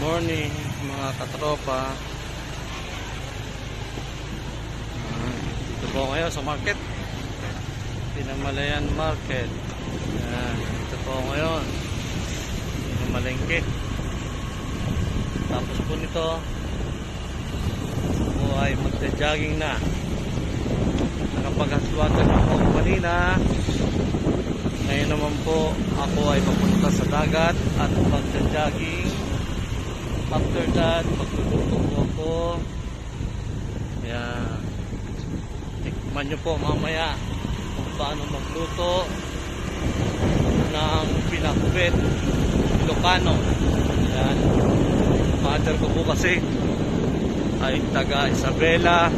Morning mga katropa. Dito po ngayon sa market, Pinamalayan Market. Dito po ngayon Malengke. Tapos po nito po ay magja-jogging na. Nakapag-aswatan ako kanina. Ngayon naman po ako ay papunta sa dagat at magja-jogging. After that, magluluto po ako. Ayan. Tikman nyo po mamaya kung paano magluto ng pinakbet Ilocano. Ayan. Mother ko po kasi ay taga Isabela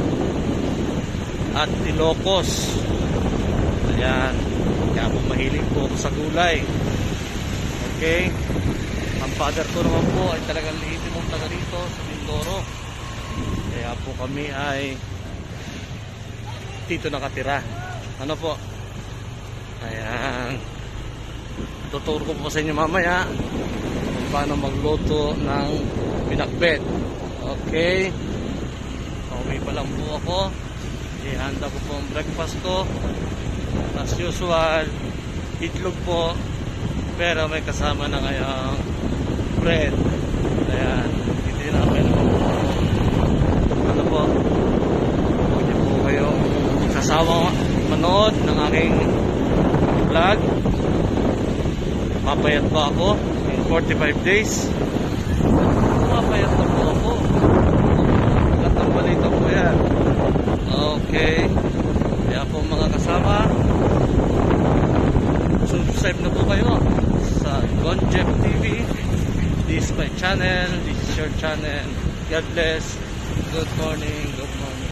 at Ilocos. Ayan. Kaya po mahilig po ako sa gulay. Okay. Ang father ko naman po ay talagang lehitimong taga rito sa Mindoro. Kaya po kami ay dito nakatira. Ano po? Ayan. Tuturo ko po sa inyo mamaya kung paano magluto ng pinakbet. Okay. Pauwi pa lang po ako. Ihanda ko po ang breakfast ko. As usual, itlog po. Pero may kasama na ngayong bread. Ayan. Hindi namin ano po, huwag niyo po kayong sasawang manood ng aking vlog. Papayat pa ako in 45 days. Papayat na po ako. Lahat ng balita po yan. Okay. Kaya po mga kasama, subscribe na po kayo sa Gonjev TV. This is my channel. This is your channel. God bless. Good morning.